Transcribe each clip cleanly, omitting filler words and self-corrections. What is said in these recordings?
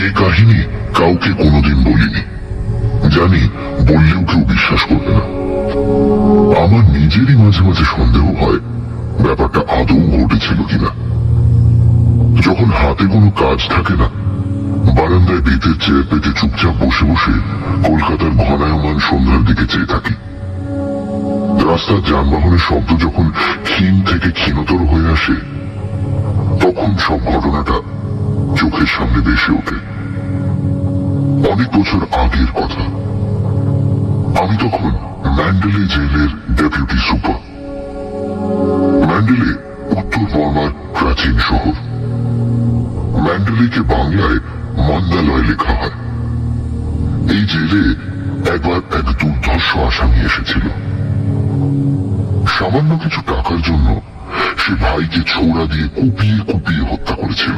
এই কাহিনী কাউকে কোনোদিন বলিনি, জানি বললেও কেউ বিশ্বাস করবে না। আমার নিজেরই মাঝে মাঝে সন্দেহ হয় ব্যাপারটা আদৌ ঘটেছিল কিনা। যখন হাতে কোনো কাজ থাকে না, বারান্দায় বেতের চেয়ার পেতে চুপচাপ বসে বসে কলকাতার ঘনায়মান সন্ধ্যার দিকে চেয়ে থাকি। রাস্তার যানবাহনের শব্দ যখন ক্ষীণ থেকে ক্ষীণতর হয়ে আসে, তখন সব ঘটনাটা চোখের সামনে ভেসে ওঠে। অনেক বছর আগের কথা। আমি তখন ম্যান্ডেলে জেলের ডেপুটি সুপার। ম্যান্ডেলে উত্তর বর্মার প্রাচীন শহর। ম্যান্ডেলেকে বাংলায় মন্দালয় লেখা হয়। এই জেলে একবার এক দুর্ধর্ষ আসামি এসেছিল। সামান্য কিছু টাকার জন্য সে ভাইকে ছোড়া দিয়ে কুপিয়ে কুপিয়ে হত্যা করেছিল।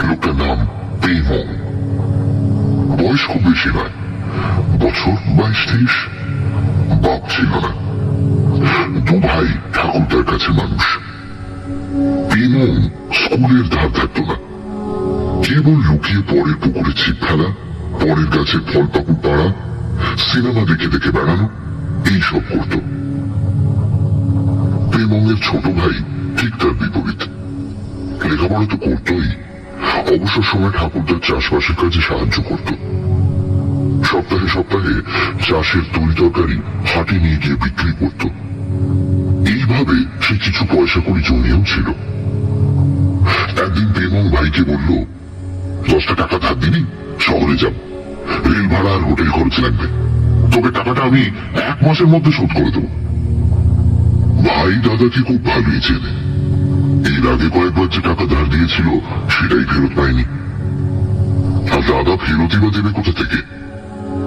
লোকটার নাম পেমং। বয়স খুব বেশি নয়, বছর 22-23। বাপ ছিল না। দু ভাই ঠাকুরদার কাছে মানুষ। পেমং স্কুলের ধার থাকত না, কেবল লুকিয়ে পরের পুকুরে ছিপ ফেলা, পরের গাছে ফল পাকুড় পাড়া, সিনেমা দেখে দেখে বেড়ানো, এইসব করত। পেমংয়ের ছোট ভাই ঠিক তার বিপরীত। লেখাপড়া তো করতই, অবসর সময় ঠাকুরদার চাষবাসের কাজে সাহায্য করত। সপ্তাহে সপ্তাহে চাষের তরি তরকারি হাটে নিয়ে গিয়ে বিক্রি করত। এইভাবে সে কিছু পয়সা করে জমিয়েও ছিল। একদিন পেমং ভাইকে বলল, 10টা টাকা ধার দিবি, শহরে যাব, রেল ভাড়া আর হোটেল খরচ লাগবে, তবে টাকাটা আমি 1 মাসের মধ্যে শোধ করে দেবো। ভাই দাদাকে খুব ভালোই চেনে। এর আগে কয়েকবার যে টাকা ধার দিয়েছিল সেটাই ফেরত পায়নি। আর দাদা ফেরতই বা দেবে কোথা থেকে?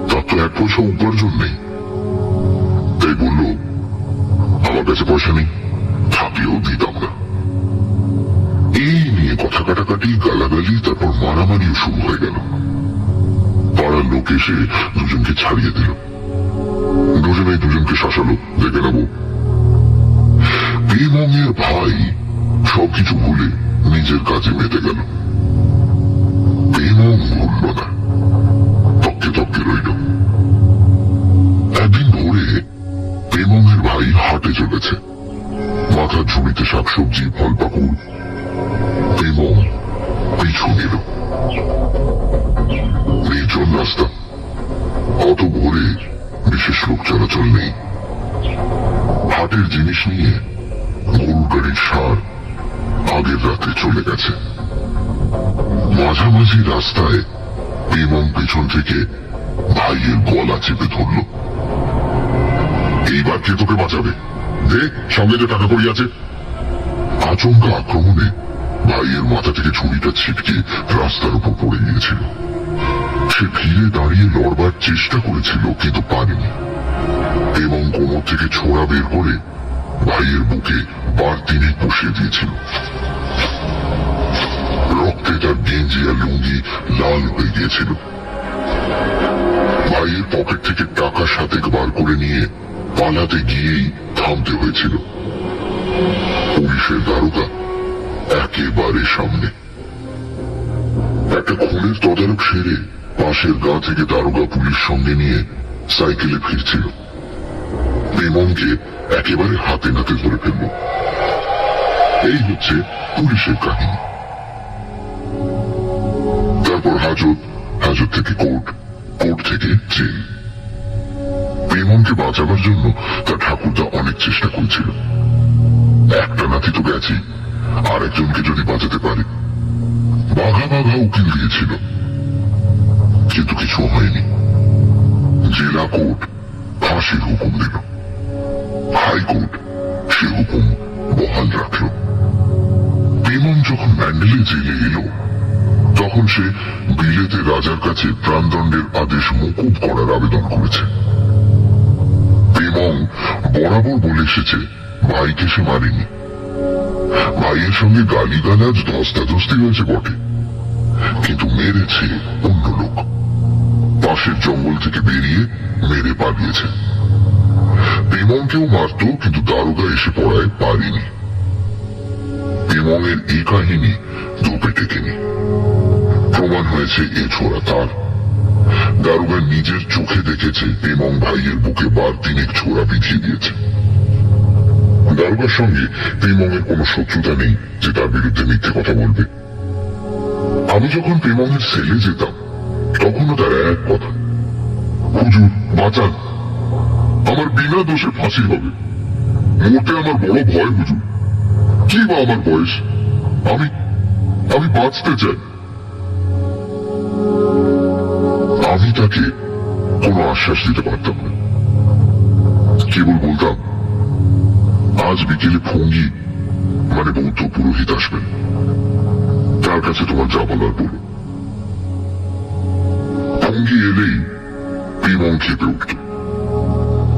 তার তো 1 পয়সা উপার্জন নেই। তাই বলল, আমার কাছে পয়সা নেই, থাকলেও দিতাম না। এই নিয়ে কথা কাটাকাটি, গালাগালি, তারপর মারামারিও শুরু হয়ে গেল। পাড়ার লোক এসে দুজনকে ছাড়িয়ে দিল। দুজনেই দুজনকে শাসালো, দেখে নেব। পেমংয়ের ভাই সবকিছু ভুলে নিজের কাজে মেতে গেল। পেমং ভুলল না, তককে তককে রইল। একদিন ভোরে পেমংয়ের ভাই হাটে চলেছে। মাথার ঝুড়িতে শাকসবজি, ফল পাকুড়। পেমং পিছু নিল। নির্জন রাস্তা, অত ভোরে বিশেষ লোক চলাচল নেই। হাটের জিনিস নিয়ে গরু গাড়ির সার আগের রাতে চলে গেছে। মাঝামাঝি রাস্তায় পেমং পেছন থেকে ভাইয়ের গলা চেপে ধরল। এইবার কে তোকে বাঁচাবে? দে সঙ্গে যে টাকা কড়ি আছে। আচমকা আক্রমণে ভাইয়ের মাথা থেকে ছুরিটা ছিটকে রাস্তার উপর পড়ে গিয়েছিল। সে ফিরে দাঁড়িয়ে লড়বার চেষ্টা করেছিল, কিন্তু পারেনি। এবং কোমর থেকে ছোড়া বের করে ভাইয়ের বুকে বাড়তিনি পুষিয়ে দিয়েছিল। রক্তে তার গেঞ্জি আর লুঙ্গি লাল হয়ে গিয়েছিল। ভাইয়ের পকেট থেকে টাকা 7 বার করে নিয়ে পালাতে গিয়েই থামতে হয়েছিল। পুলিশের দারোগা একেবারে সামনে। একটা খুনের তদারক সেরে পাশের গাঁ থেকে দারোগা পুলিশ সঙ্গে নিয়ে সাইকেলে ফিরছিল। পেমংকে একেবারে হাতে নাতে ধরে ফেলল। এই হচ্ছে পুলিশের কাহিনী। তারপর হাজত, হাজত থেকে কোর্ট, কোর্ট থেকে জেল। পেমংকে বাঁচাবার জন্য তার ঠাকুরদা অনেক চেষ্টা করেছিল। একটা নাতি তো গেছে, আর একজনকে যদি বাঁচাতে পারে। বাঘা বাঘা উকিল দিয়েছিল, কিন্তু কিছু হয়নি। জেলা কোর্ট ফাঁসির হুকুম দিল। হাইকোর্ট সে হুকুম বহাল রাখল। পেমং যখন ম্যান্ডেলে জেলে এলো, তখন সে বিলেতে রাজার কাছে প্রাণদণ্ডের আদেশ মকুব করার আবেদন করেছে। পেমং বরাবর বলে এসেছে ভাইকে সে মারেনি। ভাইয়ের সঙ্গে গালিগালাজ, ধস্তাধস্তি হয়েছে বটে, কিন্তু মেরেছে অন্য লোক। পাশের জঙ্গল থেকে বেরিয়ে মেরে পালিয়েছে। পেমংকেও মারত, কিন্তু দারোগা এসে পড়ায় পারেনি। পেমংয়ের এই কাহিনী ধোপে টেকেনি। প্রমাণ হয়েছে এ ছোড়া তার। দারোগা নিজের চোখে দেখেছে পেমং ভাইয়ের বুকে বার তিনেক ছোড়া বিধিয়ে দিয়েছে। দারোগার সঙ্গে পেমং এর কোনো শত্রুতা নেই যে তার বিরুদ্ধে মিথ্যে কথা বলবে। আমি যখন পেমং এর সেলে যেতাম তখনও তার এক কথা, হুজুর বাঁচান, আমার বিনা দোষে ফাঁসি হবে, মরতে আমার বড় ভয় হুজুর, কি বা আমার বয়স, আমি আমি বাঁচতে চাই। আমি তাকে কোনো আশ্বাস দিতে পারতাম না, কেবল বলতাম আজ বিকেলে ফঙ্গি মানে বৌদ্ধ পুরোহিত আসবেন, তার কাছে তোমার যা বলার বলো। ফঙ্গি এলেই পেমং খেপে উঠত,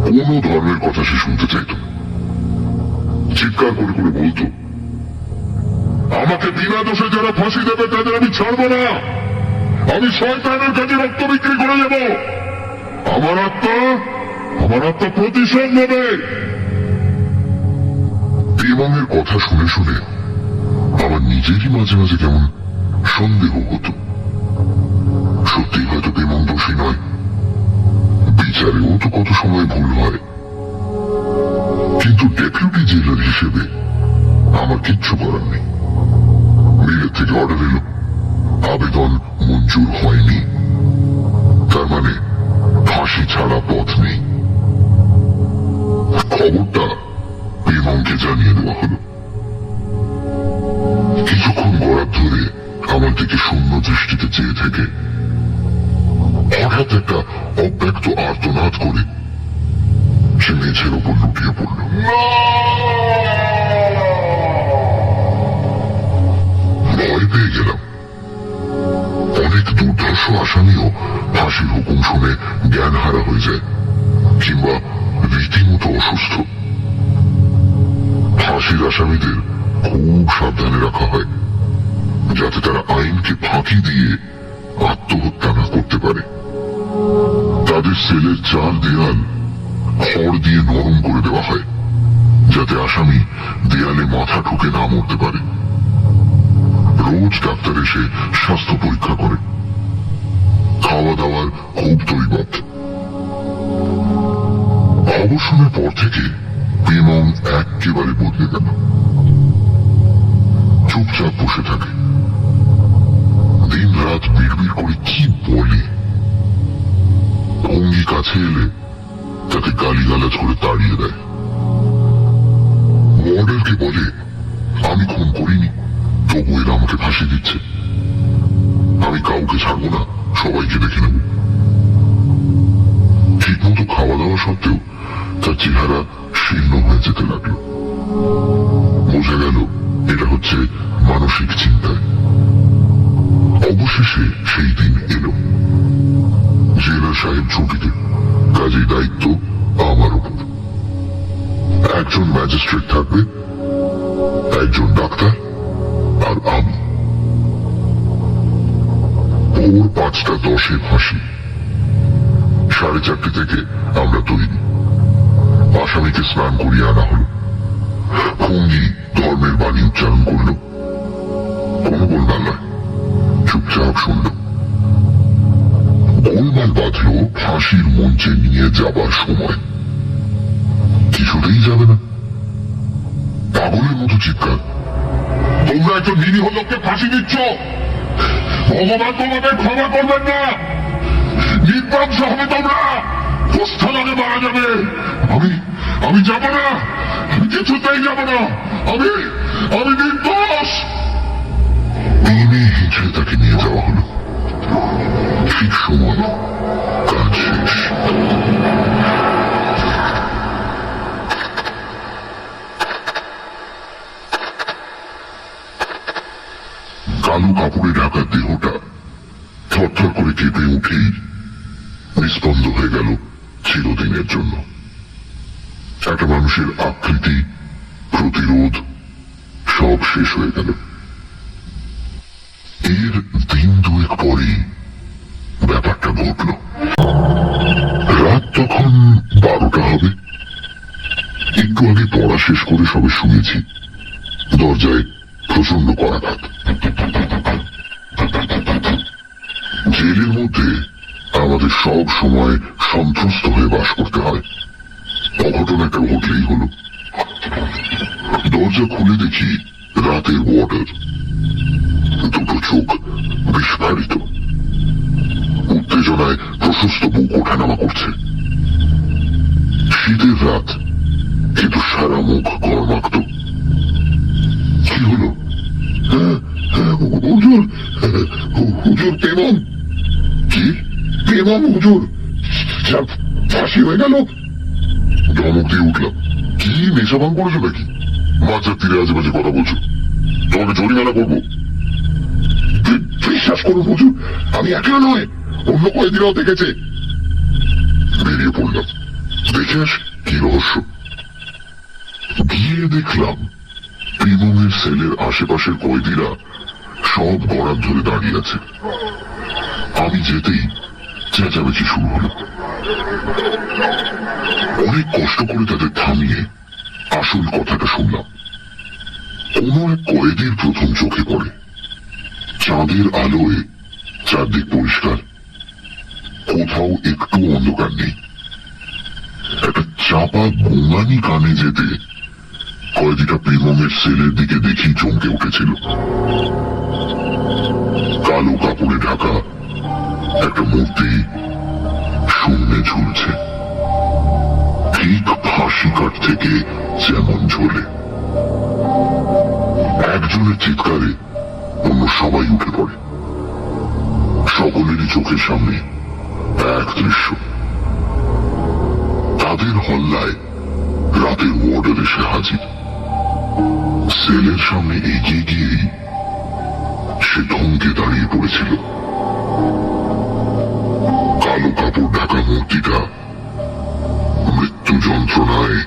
কোনো ধর্মের কথা সে শুনতে চাইত না। চিৎকার করে করে বলতো, আমাকে বিনা দোষে যারা ফাঁসি দেবে তাদের আমি ছাড়বো না, আমি শয়তানের কাছে রক্ত বিক্রি করে যাব, আমার আত্মা প্রতিশোধ নেবে। পেমং এর কথা শুনে শুনে আমার নিজেরই মাঝে মাঝে কেমন সন্দেহ হতো, সত্যি হয়তো পেমং দোষী নয়, বিচারেও তো কত সময় ভুল হয়। কিন্তু ডেপুটি জেলার হিসেবে আমার কিচ্ছু করার নেই। মিলের থেকে অর্ডার এলো, আবেদন মঞ্জুর হয়নি, তার মানে ফাঁসি ছাড়া পথ নেই। খবরটা পেমংকে জানিয়ে দেওয়া হলো। কিছুক্ষণ গড়াত ধরে আমার দিকে শূন্য দৃষ্টিতে চেয়ে থেকে হঠাৎ একটা অব্যক্ত আর্তনাদ করে সে মেঝের ওপর লুটিয়ে পড়ল। ভয় পেয়ে গেলাম। অনেক দুর্ধর্ষ আসামিও ফাঁসির হুকুম শুনে জ্ঞান হারা হয়ে যায় কিংবা রীতিমতো অসুস্থ। ফাঁসির আসামিদের খুব সাবধানে রাখা হয় যাতে তারা আইনকে ফাঁকি দিয়ে আত্মহত্যা না করতে পারে। তাদের সেলের চার দেয়াল খড় দিয়ে নরম করে দেওয়া হয় যাতে আসামি দেয়ালে মাথা ঠুকে না মরতে পারে। রোজ ডাক্তার এসে স্বাস্থ্য পরীক্ষা করে, খাওয়া দাওয়ার খুব তৈবাদ। অবসরের পর থেকে পেমং একেবারে বদলে গেল। চুপচাপ বসে থাকে, দিন রাত বিড়বিড় করে কি বলে। ভঙ্গি কাছে এলে তাকে গালিগালাজ করে তাড়িয়ে দেয়। মডেলকে বলে আমি খুন করিনি, তবু এরা আমাকে ফাঁসি দিচ্ছে, আমি কাউকে ছাড়বো না, সবাইকে দেখে নেব। ঠিক মতো খাওয়া দাওয়া সত্ত্বেও তার চেহারা শীর্ণ হয়ে যেতে লাগলো। বোঝা গেল এটা হচ্ছে মানসিক চিন্তায়। অবশেষে সেই দিন এলো। জেলার সাহেব ছুটিতে, কাজেই দায়িত্ব আমার উপর। একজন ম্যাজিস্ট্রেট থাকবে, একজন ডাক্তার আর আমি। ভোর 5:10 ফাঁসি। 4:30 থেকে আমরা তৈরি। আসামিকে স্নান করিয়ে আনা হলো। ভঙ্গি ধর্মের বাণী উচ্চারণ করল, কোনো গোলমাল নয়, চুপচাপ শুনল। গোলমাল বাঁধল ফাঁসির মঞ্চে নিয়ে যাবার সময়। কিছুতেই যাবে না, পাগলের মতো চিৎকার, তোমরা একজন নিরীহ লোককে ফাঁসি দিচ্ছ, ভগবান তোমাদের ক্ষমা করবেন না, নির্বংশ হবে তোমরা, প্রস্থানে মারা যাবে। আমি যাব না, আমি কিছুতেই যাব না, আমি নির্দোষ। টেনে হিঁচড়ে তাকে নিয়ে যাওয়া হলো। ঠিক সময় কাজ শেষ। কালো কাপড়ে ঢাকা দেহটা থরথর করে কেঁপে উঠেই নিস্পন্দ হয়ে গেল চিরদিনের জন্য। একটা মানুষের আকৃতি, প্রতিরোধ সব শেষ হয়ে গেল। এর দিন দুয়েক পরেই ব্যাপারটা ঘটল। রাত তখন 12টা হবে। একটু আগে পড়া শেষ করে সবে শুয়েছি। দরজায় প্রচন্ড করাঘাত। জেলের মধ্যে আমাদের সব সময় সন্ত্রস্ত হয়ে বাস করতে হয়। অঘটন একটা ঘটলেই হলো। দরজা খুলে দেখি রাতের ওয়ার্ডার, দুটো চোখ বিস্ফারিত, উত্তেজনায় প্রশস্ত বুক ওঠানামা করছে। শীতের রাত, কিন্তু সারা মুখ গরমাক্ত। কি হলো? হুজুর, হুজুর পেমাম। কি? পেমাম হুজুর ফাঁসি হয়ে গেল। ধমক দিয়ে উঠলাম। কি নেশা ভাঙ করেছো নাকি? মাঝের তীরে আজেবাজে কথা বলছো, তোমাকে জরিমানা করবো। বিশ্বাস করুন হুজুর, আমি একলা নয়, অন্য কয়েদিরাও দেখেছে। বেরিয়ে পড়লাম, দেখে আস কি রহস্য। গিয়ে দেখলাম পেমামের সেলের আশেপাশের কয়েদিরা সব গড়ার ধরে দাঁড়িয়ে আছে। আমি যেতেই চেঁচামেচি শুরু হলো। অনেক কষ্ট করে তাদের থামিয়ে আসল কথাটা শুনলাম। কোন এক কয়েদির প্রথম চোখে পড়ে চাঁদের আলোয় চারদিক পরিষ্কার, কোথাও একটু অন্ধকার নেই। একটা চাপা গোঙানি কানে যেতে কয়েদিটা পেমামের সেলের দিকে দেখেই চমকে উঠেছিল। কালো কাপড়ে ঢাকা একটা মূর্তি শূন্যে ঝুলছে, ঠিক ফাঁসি কাঠ থেকে যেমন ঝোলে। একজনের চিৎকারে অন্য সবাই উঠে পড়ে। সকলেরই চোখের সামনে এক দৃশ্য। তাদের হল্লায় রাতের ওয়ার্ডার এসে হাজির। সেলের সামনে এগিয়ে গিয়েই সে থমকে দাঁড়িয়ে পড়েছিল। কালো কাপড় ঢাকা মূর্তিটা মৃত্যু যন্ত্রণায়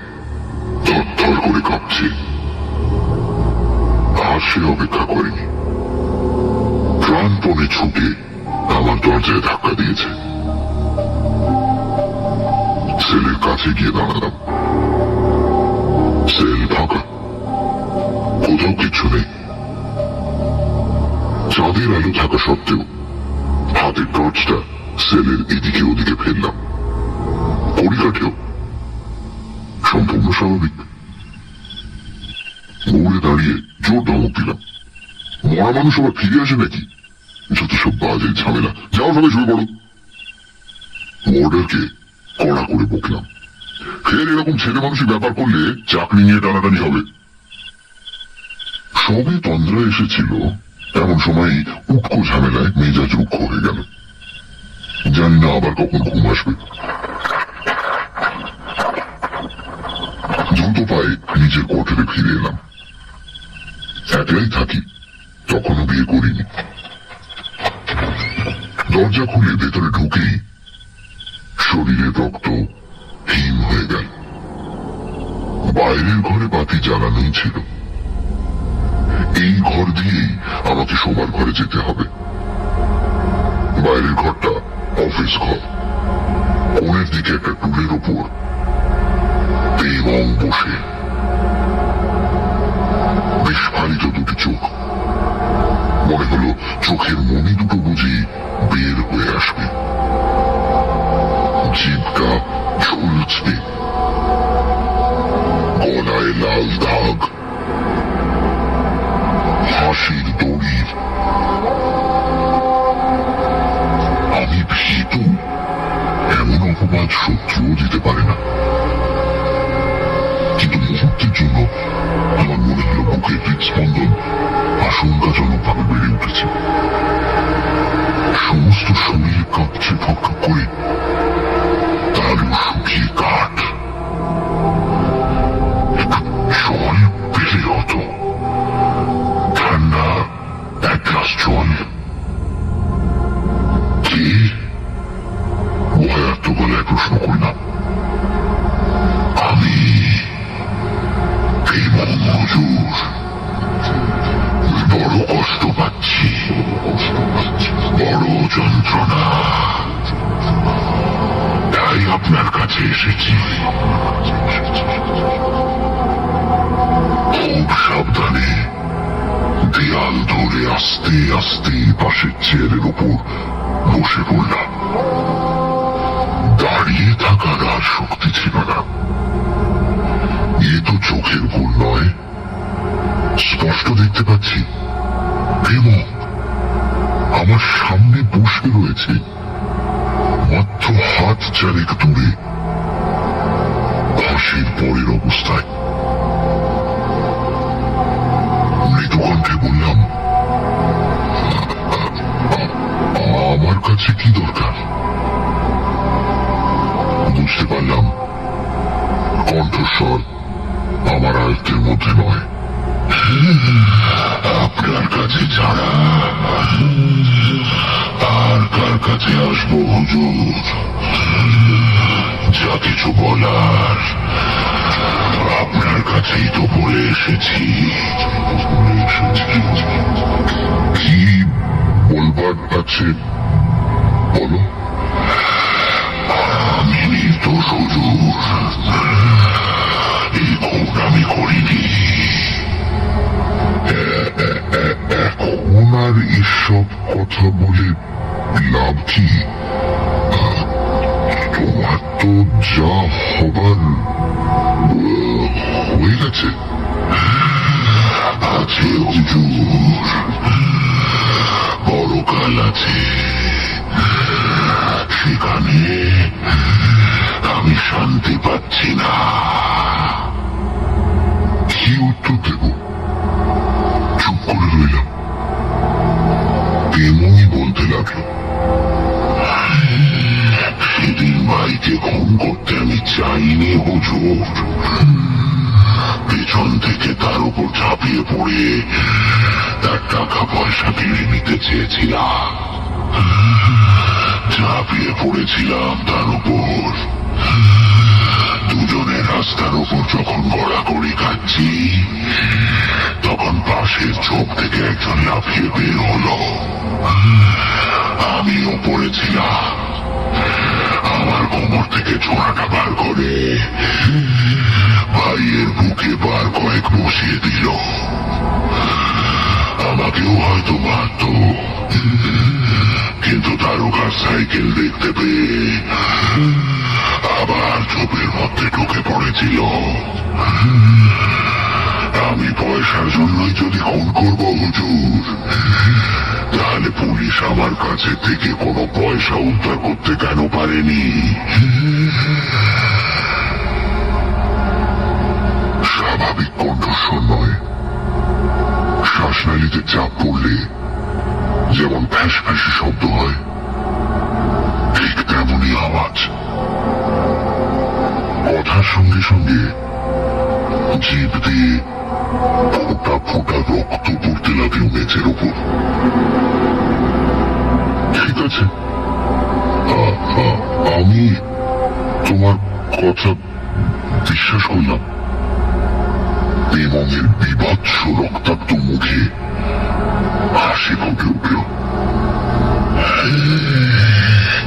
থরথর করে কাঁপছে। আর সে অপেক্ষা করেনি, প্রাণপণে ছুটে আমার দরজায় ধাক্কা দিয়েছে। সেলের কাছে গিয়ে দাঁড়ালাম। সেল ফাঁকা, কোথাও কিছু নেই। চাঁদের আলো থাকা সত্ত্বেও হাতের টর্চটা সেলের এদিকে ওদিকে ফেললাম। পরিকাঠেও সম্পূর্ণ স্বাভাবিক। দৌড়ে দাঁড়িয়ে জোর ধমক দিলাম, মরা মানুষ আবার ফিরে আসে নাকি? যত সব বাজে ঝামেলা, যাও সবাই শুরু করো। ওয়ার্ডারকে কড়া করে বকলাম, ফের এরকম ছেলে মানুষই ব্যাপার করলে চাকরি নিয়ে টানাটানি হবে। সবে তন্দ্রা এসেছিল, এমন সময় উটকো ঝামেলায় মেজাজ রুক্ষ হয়ে গেল। জানি না আবার কখন ঘুম আসবে। দ্রুত পায়ে নিজের কোঠরে ফিরে এলাম। একলাই থাকি, তখনও বিয়ে করিনি। দরজা খুলে ভেতরে ঢুকেই শরীরের রক্ত হিম হয়ে গেল। বাইরের ঘরে বাতি জ্বালানোই ছিল। এই ঘর দিয়েই আমাকে শোবার ঘরে যেতে হবে। বাইরের ঘরটা অফিস ঘর। কোণের দিকে একটা টুলের ওপর পেমাম বসে, বিস্ফারিত দুটি চোখ। মনে হলো চোখের মনি দুটো বুঝি বের হয়ে আসবে। জিভটা ঝুলছে, গলায় লাল দাগ, হাসির দড়ির। আমি ভীতু, এমন অপবাদ শত্রুও দিতে পারে না। কিন্তু মুহূর্তের জন্য আমার মনে হলো বুকের হৃদস্পন্দন আশঙ্কাজনক ভাবে বেড়ে উঠেছে। সমস্ত শরীর কাঁপছে ঠকঠক করে, তারও শুকিয়ে কাঠ। জল পেলে হতো, ঠান্ডা এক গ্লাস জল। কি? ভয়ার্ত গলায় প্রশ্ন করলাম। আমি পেমাম হুজুর, বড় কষ্ট পাচ্ছি, বড় যন্ত্রণা, তাই আপনার কাছে এসেছি। খুব সাবধানে দেয়াল ধরে আস্তে আস্তে পাশের চেয়ারের উপর বসে পড়লাম। দাঁড়িয়ে থাকার আর শক্তি ছিল না। এ তো চোখের ভুল নয়, স্পষ্ট দেখতে পাচ্ছি প্রেমং আমার সামনে বসে রয়েছে, মাত্র হাত চারেক দূরে, ফাঁসির পরের অবস্থায়। মৃদু কণ্ঠে বললাম, আমার কাছে কি দরকার? বুঝতে পারলাম কণ্ঠস্বর আমার আয়ত্তের মধ্যে নয়। আপনার কাছে ছাড়া আর কার কাছে আসবো হুজুর? যা কিছু বলার আপনার কাছেই তো বলে এসেছি। কি বলবার আছে বলো। আমি নির্দোষ হুজুর, এই খুন আমি করিনি। এখন আর এসব কথা বলে লাভ কি? তোমার তো যা হবার হয়ে গেছে। আছে হুজুর, পরকাল আছে, সেখানে আমি শান্তি পাচ্ছি না। কি উত্তর দেব? চুপ করে রইলাম। প্রেমই বলতে লাগলো, সেদিন ভাইকে খুন করতে আমি চাইনি হুজুর। পেছন থেকে তার উপর ঝাঁপিয়ে পড়ে তার টাকা পয়সা কেড়ে নিতে চেয়েছিলাম। ঝাঁপিয়ে পড়েছিলাম তার উপর। দুজনে রাস্তার উপর যখন গড়াগড়ি খাচ্ছি, তখন পাশের ঝোপ থেকে একজন লাফিয়ে বের হলো। আমিও পড়েছিলাম। আমার কোমর থেকে ছোড়াটা বার করে ভাইয়ের বুকে বার কয়েক বসিয়ে দিল। আমাকেও হয়তো মারত, কিন্তু দারোগার সাইকেল দেখতে পেয়ে আবার ঝোপের মধ্যে ঢুকে পড়েছিল। আমি পয়সার জন্যই যদি খুন করবো হুজুর, তাহলে পুলিশ আমার কাছে থেকে কোনো পয়সা উদ্ধার করতে কেন পারেনি? স্বাভাবিক কণ্ঠস্বর নয়, শ্বাসনালীতে চাপ পড়লে যেমন ফ্যাস ফ্যাসে শব্দ হয়, ঠিক তেমনই আওয়াজ। কথার সঙ্গে সঙ্গে জিভ দিয়ে ফোঁটা ফোঁটা রক্ত পড়তে লাগলো মেঝের উপর। ঠিক আছে, আমি তোমার কথা বিশ্বাস করলাম। প্রেমঙের বিভৎস রক্তাক্ত মুখে হাসি ফুটে উঠল।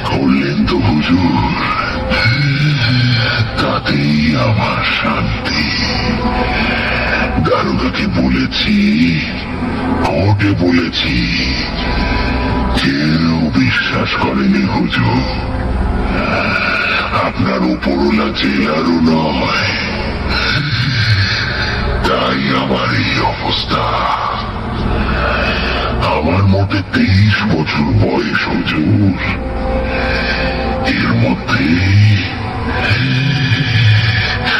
করলেন তো হুজুর, তাতেই আমার শান্তি। দারোগাকে বলেছি, কোর্টে বলেছি, কেউ বিশ্বাস করেনি হুজুর। আপনার উপরওয়ালা জেলারও নয়, তাই আমার এই অবস্থা। আমার মোটে 23 বছর বয়স হুজুর। এর মধ্যে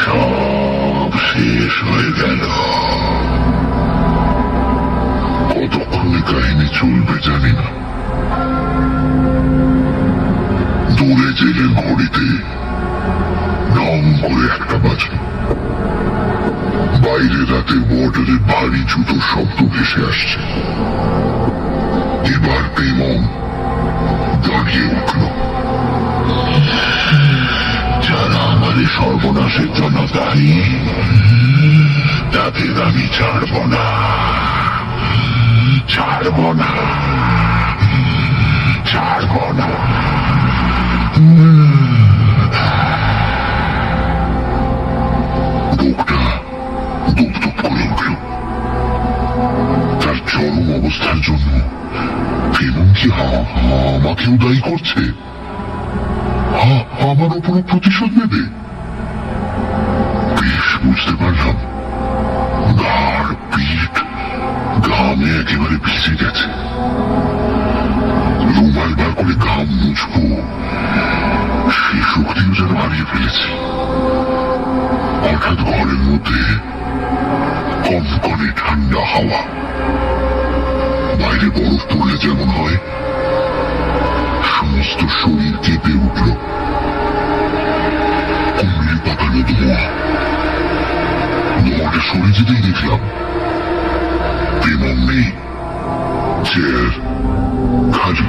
সব শেষ হয়ে গেল। কতক্ষণে কাহিনী চলবে জানি না। দূরে জেলের ঘড়িতে ঢং করে একটা বাজল। বাইরে রাতের বর্ডারের ভারী জুতোর শব্দ ভেসে আসছে। এবার প্রেমং দাঁড়িয়ে উঠল। যারা আমার সর্বনাশের জন্য দায়ী, তাদের আমি ছাড়ব না, ছাড়ব না, ছাড়ব না। বুকটা দুপ করে উঠল। তার চরম অবস্থার জন্য প্রেমং কি আমাকেও দায়ী করছে, আমার উপর প্রতিশোধ নেবে। বেশ বুঝতে পারলাম, ঘাড় পিঠ ঘামে একেবারে ভিজে গেছে। রুমাল বার করে ঘাম মুছবো, সে শক্তিও যেন হারিয়ে ফেলেছি। হঠাৎ ঘরের মধ্যে কনকনে ঠান্ডা হাওয়া, বাইরে বরফ পড়লে যেমন হয়, সমস্ত শরীর কেঁপে উঠল। কুমড়ি পাকানো ধোঁয়া, ধোঁয়াটা সরে যেতেই দেখলাম পেমন নেই, চেয়ার খালি।